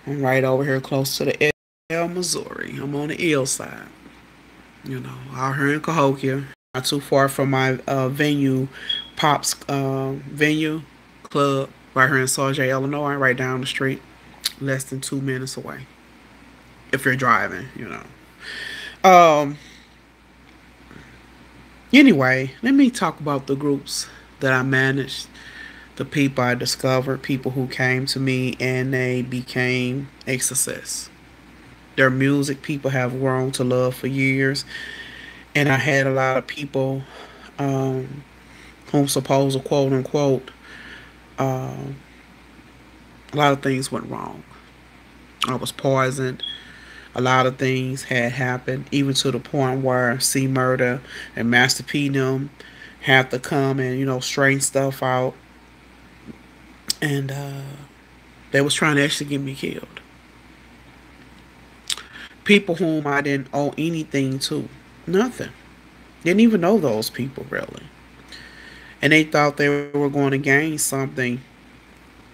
I'm right over here close to the Missouri. I'm on the ill side. Out here in Cahokia, not too far from my venue, Pops venue club, right here in Sauget, Illinois, right down the street, less than 2 minutes away. If you're driving. Um. Anyway, let me talk about the groups that I managed, the people I discovered, people who came to me and they became a success. Their music, people have grown to love for years, and I had a lot of people um, whom supposed to quote unquote um, a lot of things went wrong. I was poisoned. A lot of things had happened, even to the point where C Murder and Master P them had to come and straighten stuff out, and they was trying to actually get me killed. People whom I didn't owe anything to, nothing. Didn't even know those people really, and they thought they were going to gain something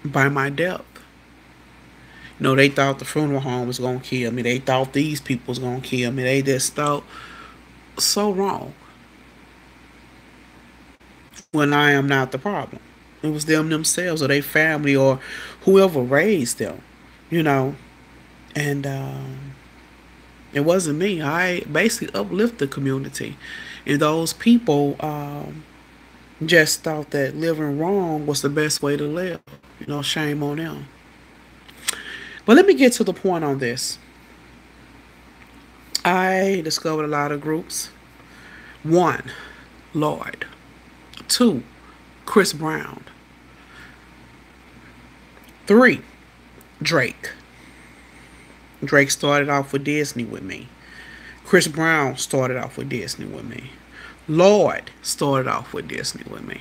by my death. They thought the funeral home was gonna kill me. They thought these people was gonna kill me. They just thought so wrong when I am not the problem. It was them themselves or their family or whoever raised them, you know. And it wasn't me. I basically uplift the community, and those people just thought that living wrong was the best way to live. Shame on them. But let me get to the point on this. I discovered a lot of groups. One, Lloyd. Two, Chris Brown. Three, Drake. Drake started off with Disney with me. Chris Brown started off with Disney with me. Lloyd started off with Disney with me.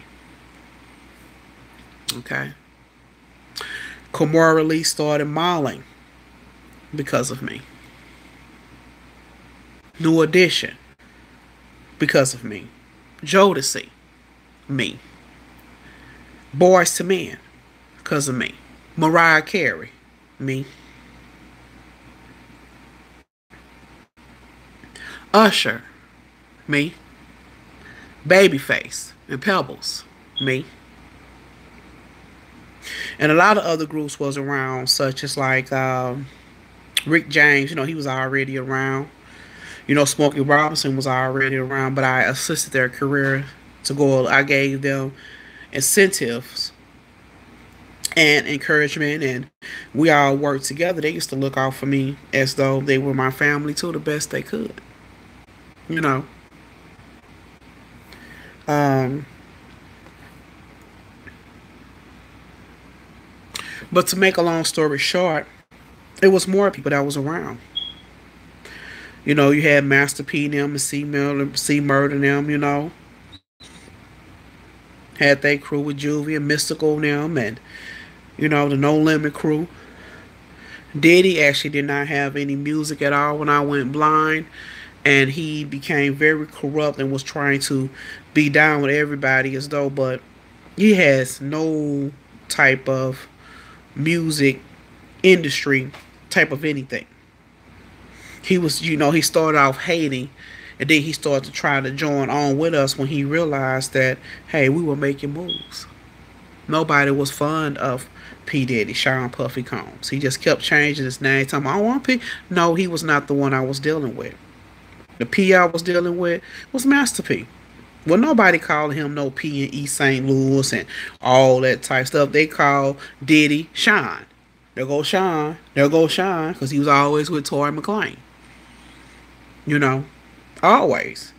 Okay. Kamora Lee started modeling because of me. New Edition because of me. Jodeci, me. Boys to Men because of me. Mariah Carey, me. Usher, me. Babyface and Pebbles, me. And a lot of other groups was around, such as like Rick James. He was already around. Smokey Robinson was already around, but I assisted their career to go. I gave them incentives and encouragement, and we all worked together. They used to look out for me as though they were my family too, the best they could. You know. Um, but to make a long story short, it was more people that was around. You had Master P them and C Murder them. Had they crew with Juvie and Mystical them, and the No Limit crew. Diddy actually did not have any music at all when I went blind, and he became very corrupt and was trying to be down with everybody as though, but he has no type of music industry type of anything. He was, he started off hating, and then he started to try to join on with us when he realized that, hey, we were making moves. Nobody was fond of P. Diddy, Sean Puffy Combs. He just kept changing his name. Telling me, I want P. No, he was not the one I was dealing with. The P I was dealing with was Master P. Well, nobody called him no P in East St. Louis and all that type stuff. They called Diddy Sean. There go Sean. There go Sean, because he was always with Tory McLean. Always.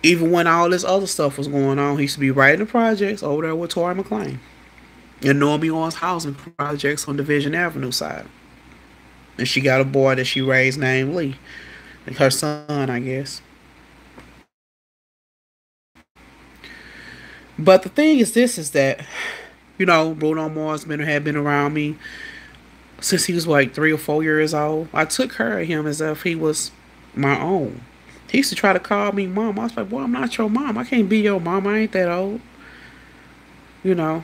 Even when all this other stuff was going on, he used to be right in the projects over there with Tory McLean. And Normie Owens housing projects on Division Avenue side. And she got a boy that she raised named Lee. Like her son, I guess. But the thing is this is that, Bruno Mars had been around me since he was like 3 or 4 years old. I took care of him as if he was my own. He used to try to call me mom. I was like, boy, I'm not your mom. I can't be your mom. I ain't that old. You know.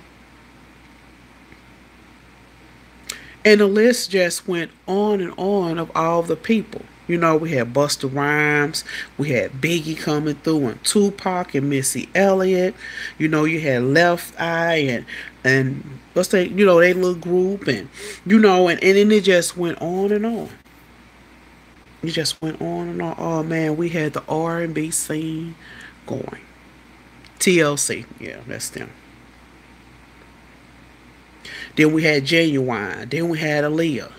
And the list just went on and on of all the people. You know, we had Busta Rhymes, we had Biggie coming through, and Tupac and Missy Elliott. You know, you had Left Eye and what's they, you know, they little group, and you know, and then it just went on and on. It just went on and on. Oh man, we had the R&B scene going. TLC, yeah, that's them. Then we had Genuine. Then we had Aaliyah.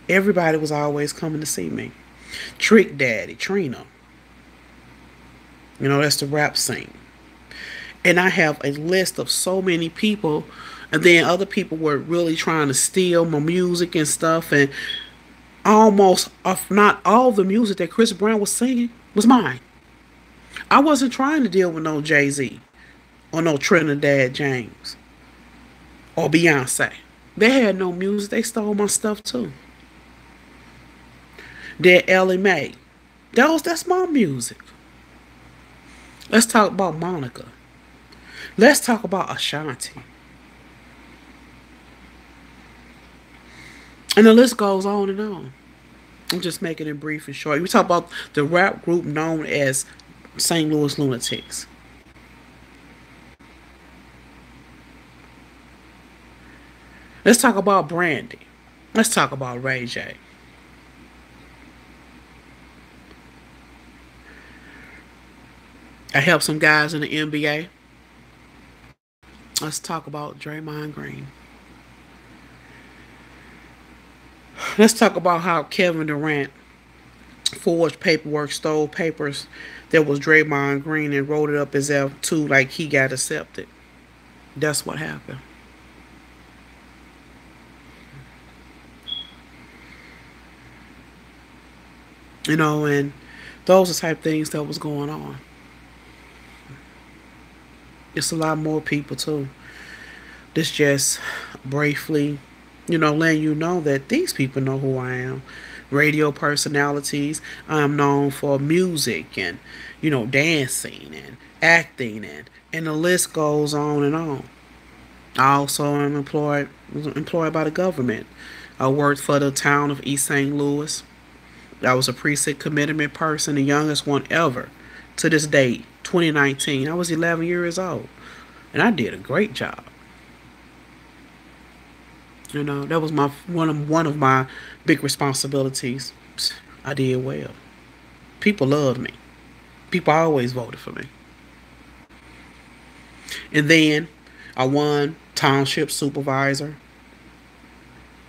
Everybody was always coming to see me. Trick Daddy, Trina. You know, that's the rap scene. And I have a list of so many people. And then other people were really trying to steal my music and stuff. And almost, if not all the music that Chris Brown was singing was mine. I wasn't trying to deal with no Jay-Z or no Trinidad James or Beyonce. They had no music. They stole my stuff too. Then Ellie Mae. That's my music. Let's talk about Monica. Let's talk about Ashanti. And the list goes on and on. I'm just making it brief and short. We talk about the rap group known as St. Louis Lunatics. Let's talk about Brandy. Let's talk about Ray J. I helped some guys in the NBA. Let's talk about Draymond Green. Let's talk about how Kevin Durant forged paperwork, stole papers that was Draymond Green and wrote it up as if too like he got accepted. That's what happened. You know, and those are the type of things that was going on. It's a lot more people too. This just briefly, you know, letting you know that these people know who I am. Radio personalities. I'm known for music and, you know, dancing and acting and the list goes on and on. I also am employed by the government. I worked for the town of East St. Louis. I was a precinct commitment person, the youngest one ever to this date, 2019. I was 11 years old, and I did a great job. You know, that was my one of my big responsibilities. I did well. People loved me. People always voted for me. And then I won township supervisor.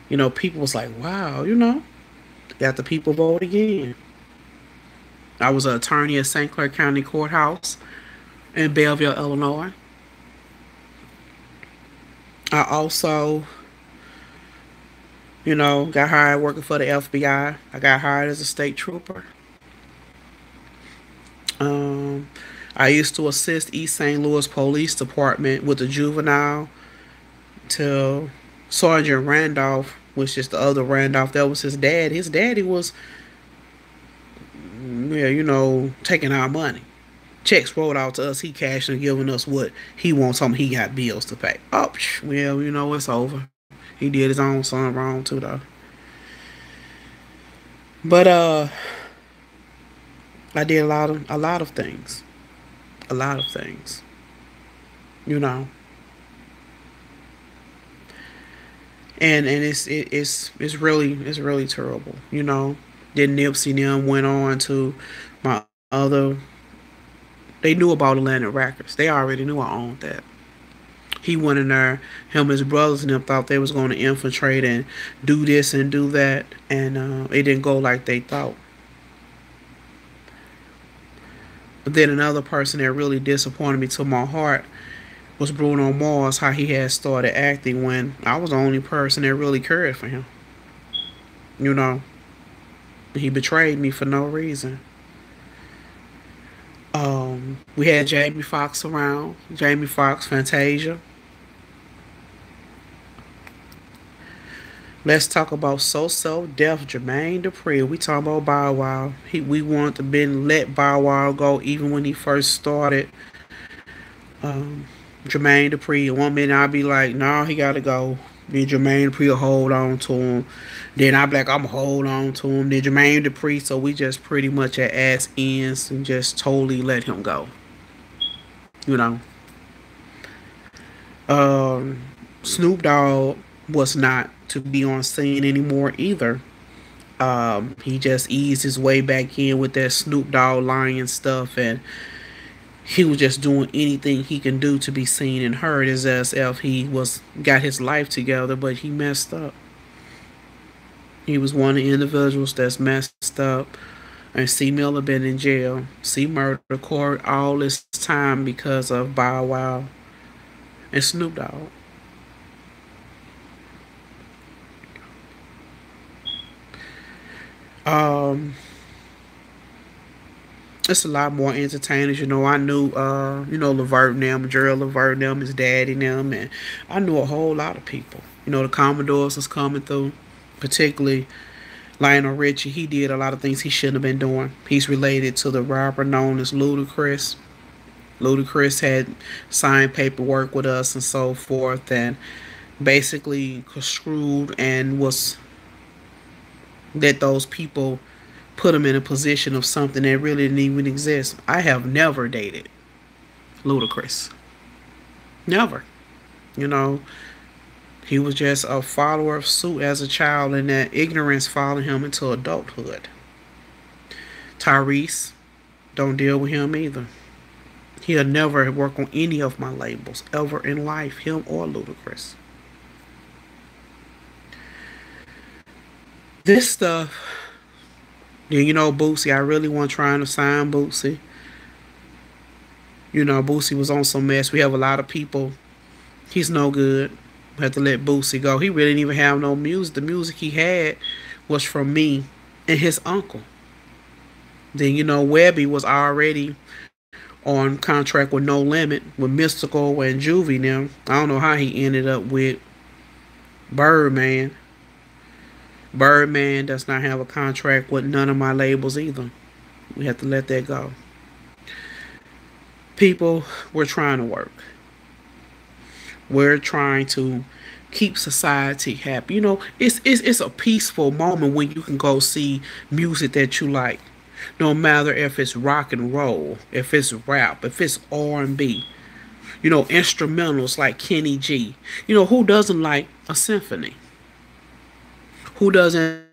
You know, people was like, "Wow, you know, got the people vote again." I was an attorney at St. Clair County Courthouse in Belleville, Illinois. I also, you know, got hired working for the FBI. I got hired as a state trooper. Um, I used to assist East St. Louis Police Department with the juvenile till Sergeant Randolph, which is the other Randolph. That was his dad. His daddy was, yeah, you know, taking our money. Checks rolled out to us. He cashed and giving us what he wants. Something he got bills to pay. Oh, well, you know, it's over. He did his own son wrong too, though. But I did a lot of things, a lot of things. You know, and it's really terrible. You know, then Nipsey and them went on to my other. They knew about Atlantic Records. They already knew I owned that. He went in there. Him and his brothers and them thought they was going to infiltrate and do this and do that, and it didn't go like they thought. But then another person that really disappointed me to my heart was Bruno Mars. How he had started acting when I was the only person that really cared for him. You know, he betrayed me for no reason. We had Jamie Foxx around. Jamie Foxx, Fantasia. Let's talk about So Def, Jermaine Dupri. We talking about Bow Wow. We wanted to been let Bow Wow go even when he first started. Um, Jermaine Dupri. And one minute I'll be like, no, he gotta go. Then Jermaine Dupri will hold on to him. Then I'll be like, I'm gonna hold on to him. Then Jermaine Dupri, so we just pretty much at ass ends and just totally let him go. You know. Um, Snoop Dogg was not to be on scene anymore either. He just eased his way back in with that Snoop Dogg lying stuff, and he was just doing anything he can do to be seen and heard, as if he was got his life together, but he messed up. He was one of the individuals that's messed up. And C. Miller been in jail. C. murder court all this time because of Bow Wow and Snoop Dogg. Um, it's a lot more entertainers. I knew, Levert and them, Gerald Levert and them, his daddy and them, and I knew a whole lot of people. The Commodores was coming through, particularly Lionel Richie. He did a lot of things he shouldn't have been doing. He's related to the rapper known as Ludacris. Ludacris had signed paperwork with us and so forth, and basically screwed and was that those people put him in a position of something that really didn't even exist. I have never dated Ludacris. Never. You know, he was just a follower of suit as a child, and that ignorance followed him into adulthood. Tyrese, don't deal with him either. He'll never work on any of my labels ever in life, him or Ludacris. This stuff, Boosie, I really want trying to sign Boosie. Boosie was on some mess. We have a lot of people. He's no good. We have to let Boosie go. He really didn't even have no music. The music he had was from me and his uncle. Then, Webby was already on contract with No Limit with Mystical and Juvie now. I don't know how he ended up with Birdman. Birdman does not have a contract with none of my labels either. We have to let that go. People, we're trying to work. We're trying to keep society happy. It's a peaceful moment when you can go see music that you like. No matter if it's rock and roll, if it's rap, if it's R&B. Instrumentals like Kenny G. Who doesn't like a symphony? Who doesn't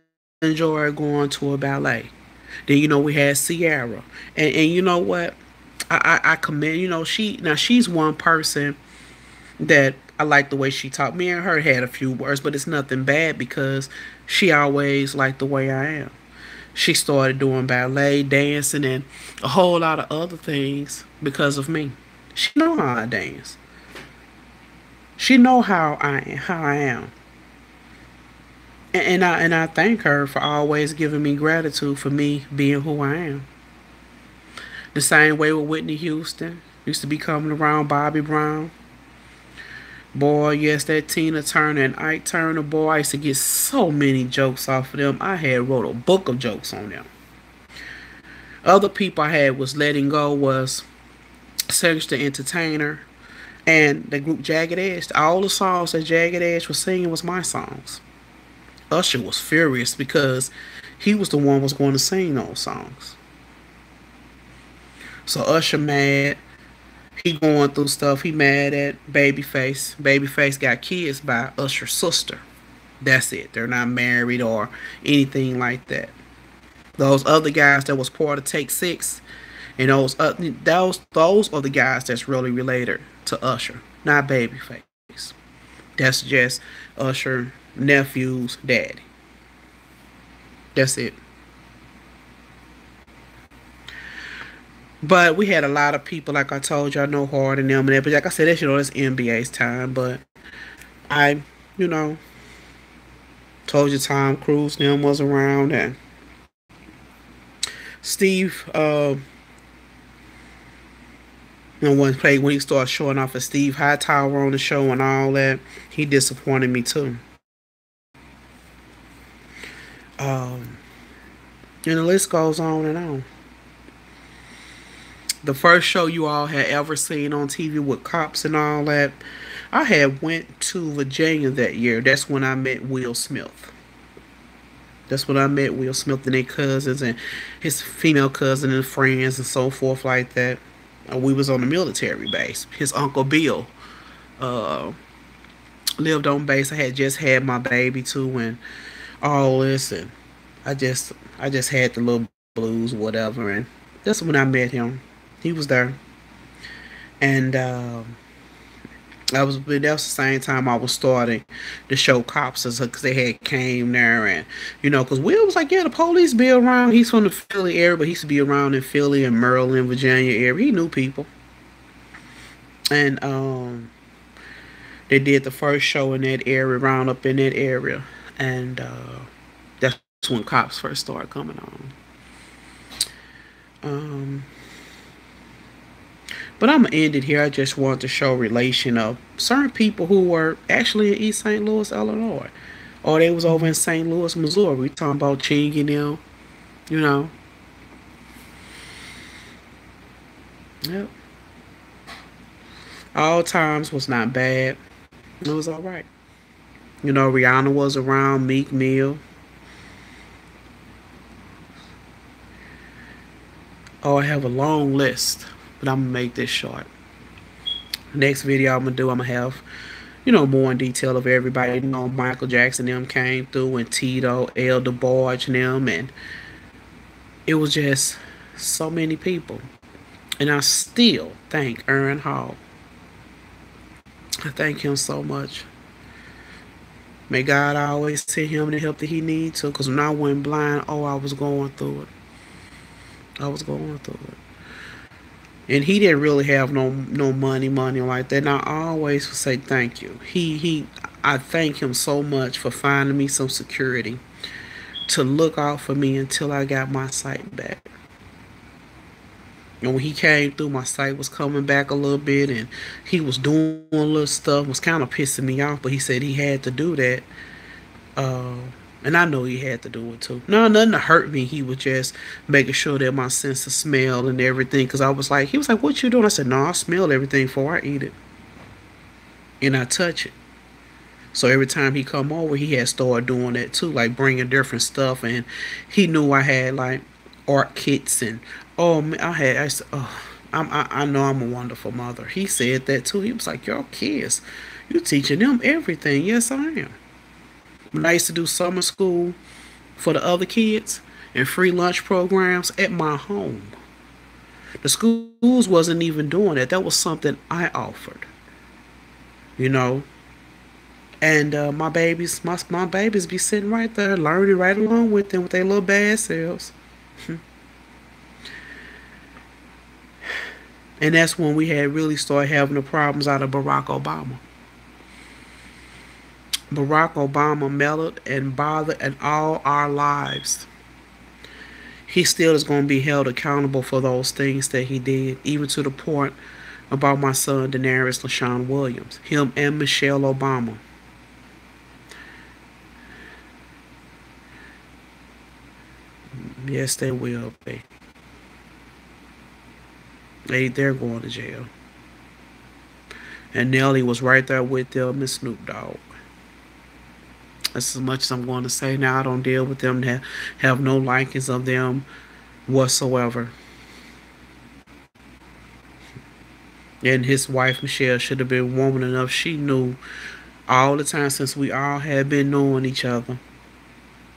enjoy going to a ballet? Then we had Sierra, and you know what? I commend she's one person that I like the way she talked. Me and her had a few words, but it's nothing bad because she always liked the way I am. She started doing ballet, dancing, and a whole lot of other things because of me. She know how I dance. She know how I am. And I thank her for always giving me gratitude for me being who I am. The same way with Whitney Houston. Used to be coming around Bobby Brown. Boy, yes, that Tina Turner and Ike Turner, boy, I used to get so many jokes off of them. I had wrote a book of jokes on them. Other people I had was letting go was Cedric the Entertainer and the group Jagged Edge. All the songs that Jagged Edge was singing was my songs. Usher was furious because he was the one was going to sing those songs. So Usher mad. He going through stuff. He mad at Babyface. Babyface got kids by Usher's sister. That's it. They're not married or anything like that. Those other guys that was part of Take Six, and those are the guys that's really related to Usher, not Babyface. That's just Usher nephew's daddy. That's it. But we had a lot of people, like I told you, I know hard and them and that. But like I said, that's NBA's time. But I, you know, told you Tom Cruise them was around, and Steve, when he started showing off as Steve Hightower on the show and all that, he disappointed me too. Um, and the list goes on and on. The first show you all had ever seen on TV with cops and all that, I had went to Virginia that year. That's when I met Will Smith. That's when I met Will Smith and their cousins and his female cousin and friends and so forth like that. We was on the military base. His uncle Bill uh, lived on base. I had just had my baby too and all this, and I just had the little blues, whatever, and that's when I met him. He was there, and that was the same time I was starting the show Cops, because they had came there, and because Will was like, yeah, the police be around. He's from the Philly area, but he used to be around in Philly and Maryland, Virginia area. He knew people, and they did the first show in that area, round up in that area, and that's when Cops first started coming on. Um, but I'm gonna end it here. I just want to show relation of certain people who were actually in East St. Louis, Illinois, or they was over in St. Louis, Missouri. We talking about Ching and them, you know. Yep. All times was not bad. It was all right. Rihanna was around, Meek Mill. Oh, I have a long list, but I'm gonna make this short. Next video I'm gonna do, I'm gonna have, more in detail of everybody. Michael Jackson them came through, and Tito, El DeBarge and them, and it was just so many people. And I still thank Aaron Hall. I thank him so much. May God always send him the help that he needs to. Because when I went blind, I was going through it. I was going through it. And he didn't really have no money like that. And I always say thank you. I thank him so much for finding me some security to look out for me until I got my sight back. And when he came through, my sight was coming back a little bit, and he was doing a little stuff, was kind of pissing me off, but he said he had to do that. Uh, and I know he had to do it too. No, nothing to hurt me. He was just making sure that my sense of smell and everything, because he was like, what you doing? I said, no, I smell everything before I eat it. And I touch it. So every time he come over, he had started doing that too, like bringing different stuff. And he knew I had like art kits and I said, I know I'm a wonderful mother. He said that too. He was like, your kids, you teaching them everything. Yes, I am. When I used to do summer school for the other kids and free lunch programs at my home, the schools wasn't even doing that. That was something I offered, you know. And my babies be sitting right there, learning right along with them with their little bad selves. And that's when we had really started having the problems out of Barack Obama. Barack Obama mellowed and bothered in all our lives. He still is going to be held accountable for those things that he did, even to the point about my son Daenerys LaShawn Williams, him and Michelle Obama. Yes, they will be. They're going to jail. And Nelly was right there with them and Snoop Dogg. That's as much as I'm going to say now. I don't deal with them, have no likings of them whatsoever. And his wife Michelle should have been woman enough. She knew all the time since we all had been knowing each other.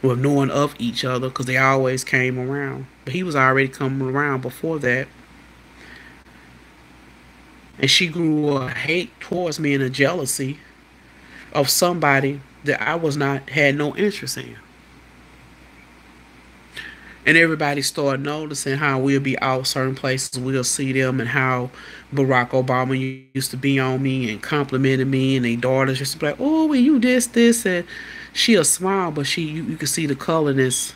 Well, knowing of each other, because they always came around. But he was already coming around before that. And she grew a hate towards me and a jealousy of somebody that I had no interest in. And everybody started noticing how we'll be out certain places, we'll see them, and how Barack Obama used to be on me and complimenting me, and their daughters just be like, oh, well, you this, and she'll smile, but you can see the colorness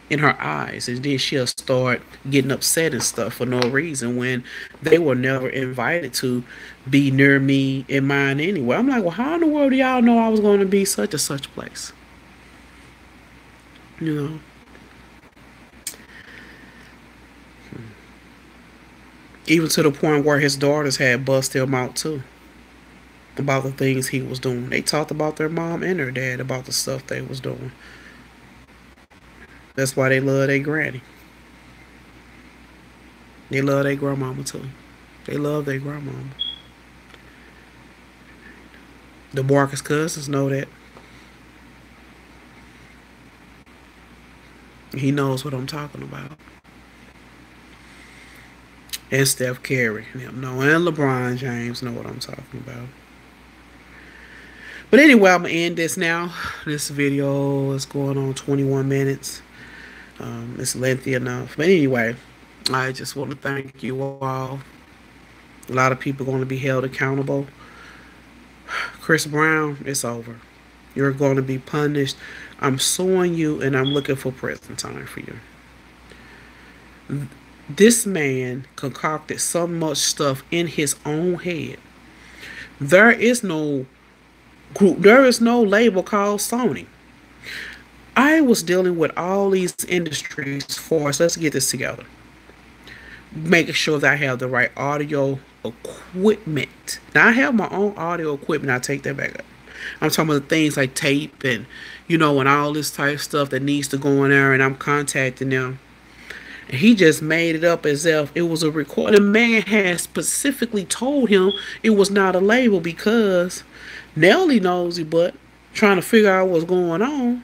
in her eyes, and then she'll start getting upset and stuff for no reason when they were never invited to be near me in mine anyway. I'm like, well, how in the world do y'all know I was going to be such and such place? You know. Even to the point where his daughters had busted him out too about the things he was doing. They talked about their mom and their dad about the stuff they was doing. That's why they love their granny. They love their grandmama too. They love their grandmama. The Marcus cousins know that. He knows what I'm talking about. And Steph Curry. No, and LeBron James know what I'm talking about. But anyway, I'm going to end this now. This video is going on 21 minutes. It's lengthy enough. But anyway, I just want to thank you all. A lot of people are going to be held accountable. Chris Brown, it's over. You're going to be punished. I'm suing you and I'm looking for prison time for you. This man concocted so much stuff in his own head. There is no group, there is no label called Sony. I was dealing with all these industries for us. Let's get this together. Making sure that I have the right audio equipment. Now I have my own audio equipment. I take that back up. I'm talking about things like tape and, and all this type of stuff that needs to go in there, and I'm contacting them. And he just made it up as if it was a record. The man had specifically told him it was not a label because Nelly nosy but trying to figure out what's going on.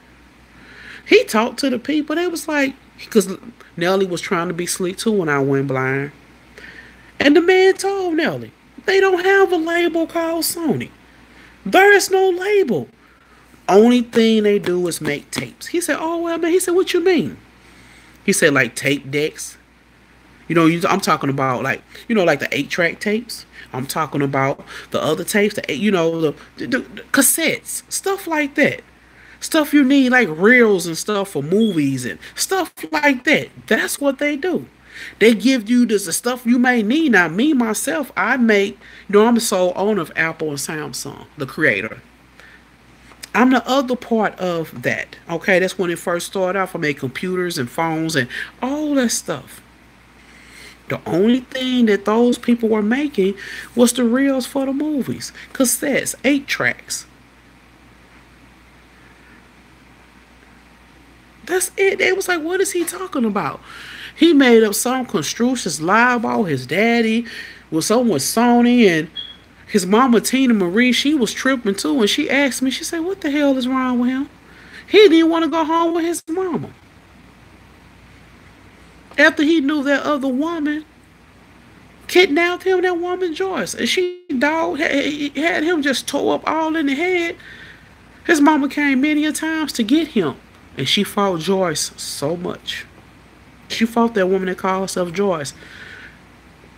He talked to the people. They was like, because Nelly was trying to be slick too when I went blind. And the man told Nelly, they don't have a label called Sony. There is no label. Only thing they do is make tapes. He said, oh, well, man. He said, what you mean? He said, like tape decks. I'm talking about like the 8-track tapes. I'm talking about the other tapes, the cassettes, stuff like that. Stuff you need, like reels and stuff for movies and stuff like that. That's what they do. They give you the stuff you may need. Now, me, myself, I make, I'm the sole owner of Apple and Samsung, the creator. I'm the other part of that. Okay, that's when it first started off. I made computers and phones and all that stuff. The only thing that those people were making was the reels for the movies. Cassettes, 8 tracks. That's it. They was like, what is he talking about? He made up some construcious lie about his daddy with someone with Sony, and his mama Tina Marie, she was tripping too, and she asked me, she said, what the hell is wrong with him? He didn't even want to go home with his mama. After he knew that other woman kidnapped him, that woman Joyce, and she had him just tore up all in the head. His mama came many a times to get him, and she fought Joyce so much. She fought that woman that called herself Joyce.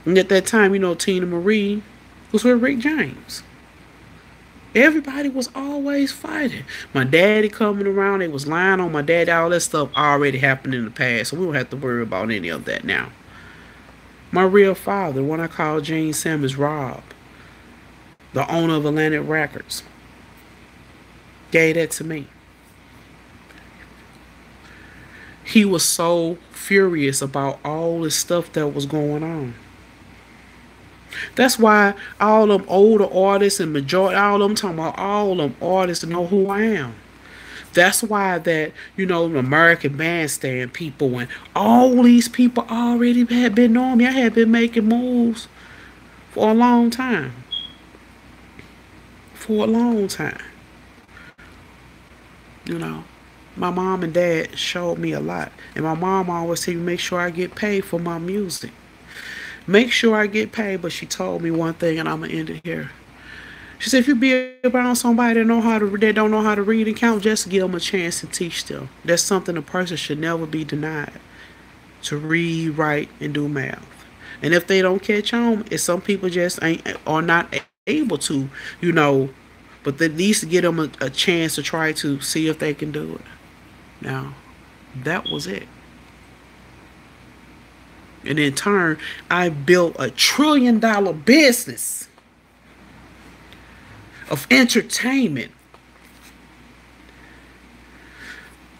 And at that time, Tina Marie was with Rick James. Everybody was always fighting. My daddy coming around, they was lying on my daddy. All that stuff already happened in the past, so we don't have to worry about any of that now. My real father, when I called Gene Simmons Rob, the owner of Atlantic Records, gave that to me. He was so furious about all this stuff that was going on. That's why all them older artists and majority, all them talking about all them artists know who I am. That's why that, American Bandstand people and all these people already had been knowing me. I had been making moves for a long time. For a long time. My mom and dad showed me a lot. And my mom always said, make sure I get paid for my music. Make sure I get paid. But she told me one thing, and I'm going to end it here. She said, if you be around somebody that don't know how to read and count, just give them a chance and teach them. That's something a person should never be denied. To read, write, and do math. And if they don't catch on, it's some people just are not able to, but at least give them a chance to try to see if they can do it. Now, that was it. And in turn, I built a $1 trillion business of entertainment.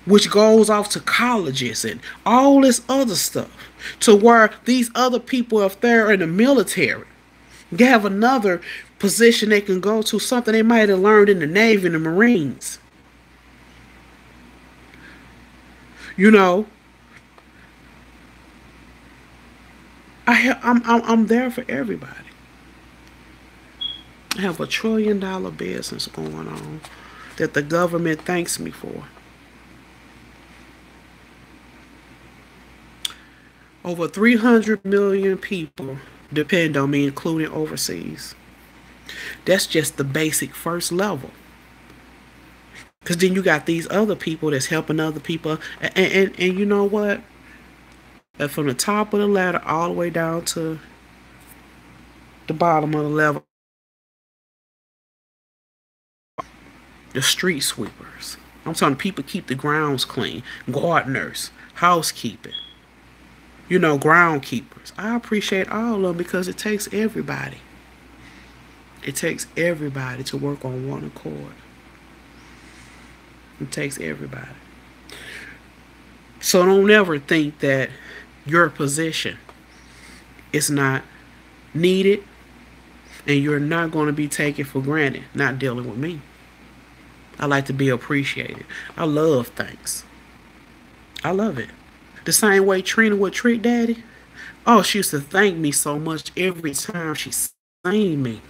which goes off to colleges and all this other stuff, to where these other people, if they're in the military, they have another position they can go to, something they might have learned in the Navy and the Marines. You know, I'm there for everybody. I have $1 trillion business going on that the government thanks me for. Over 300 million people depend on me, including overseas. That's just the basic first level. Because then you got these other people that's helping other people. And you know what? From the top of the ladder all the way down to the bottom of the level, the street sweepers. I'm talking people keep the grounds clean. Gardeners, housekeeping, groundkeepers. I appreciate all of them because it takes everybody. It takes everybody to work on one accord. It takes everybody. So don't ever think that your position is not needed and you're not going to be taken for granted not dealing with me. I like to be appreciated. I love thanks. I love it. The same way Trina would treat Daddy. Oh, she used to thank me so much every time she seen me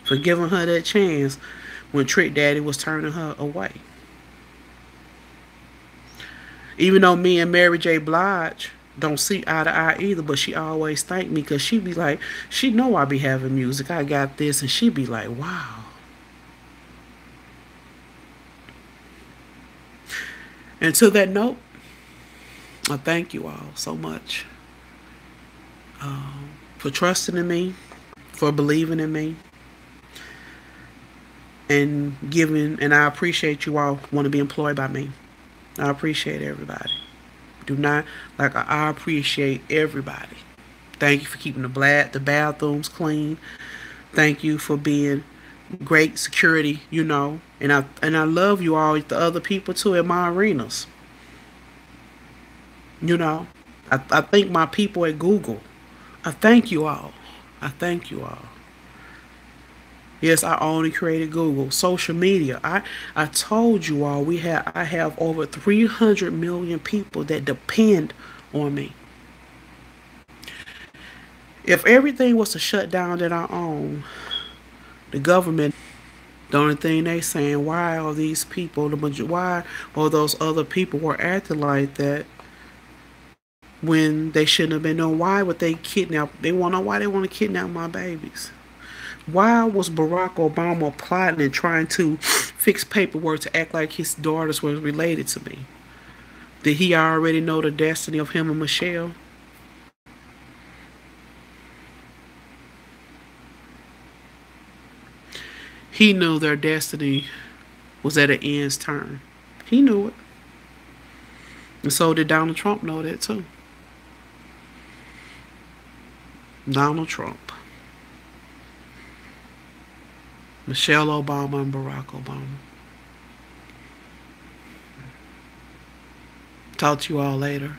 for giving her that chance when Trick Daddy was turning her away. Even though me and Mary J. Blige don't see eye to eye either, but she always thank me because she be like, she know I be having music. I got this, and she be like, wow. And to that note, I thank you all so much for trusting in me, for believing in me, and giving. And I appreciate you all want to be employed by me. I appreciate everybody. Do not, like, I appreciate everybody. Thank you for keeping the bathrooms clean. Thank you for being great security, and I love you all, the other people too at my arenas. I thank my people at Google. I thank you all. I thank you all. Yes, I only created Google. Social media. I told you all I have over 300 million people that depend on me. If everything was to shut down that I own, the government, the only thing they saying, why are these people, why are those other people were acting like that when they shouldn't have been doing? Why would they kidnap? They want to know why they want to kidnap my babies. Why was Barack Obama plotting and trying to fix paperwork to act like his daughters were related to me? Did he already know the destiny of him and Michelle? He knew their destiny was at an end's turn. He knew it. And so did Donald Trump know that too. Donald Trump, Michelle Obama, and Barack Obama. Talk to you all later.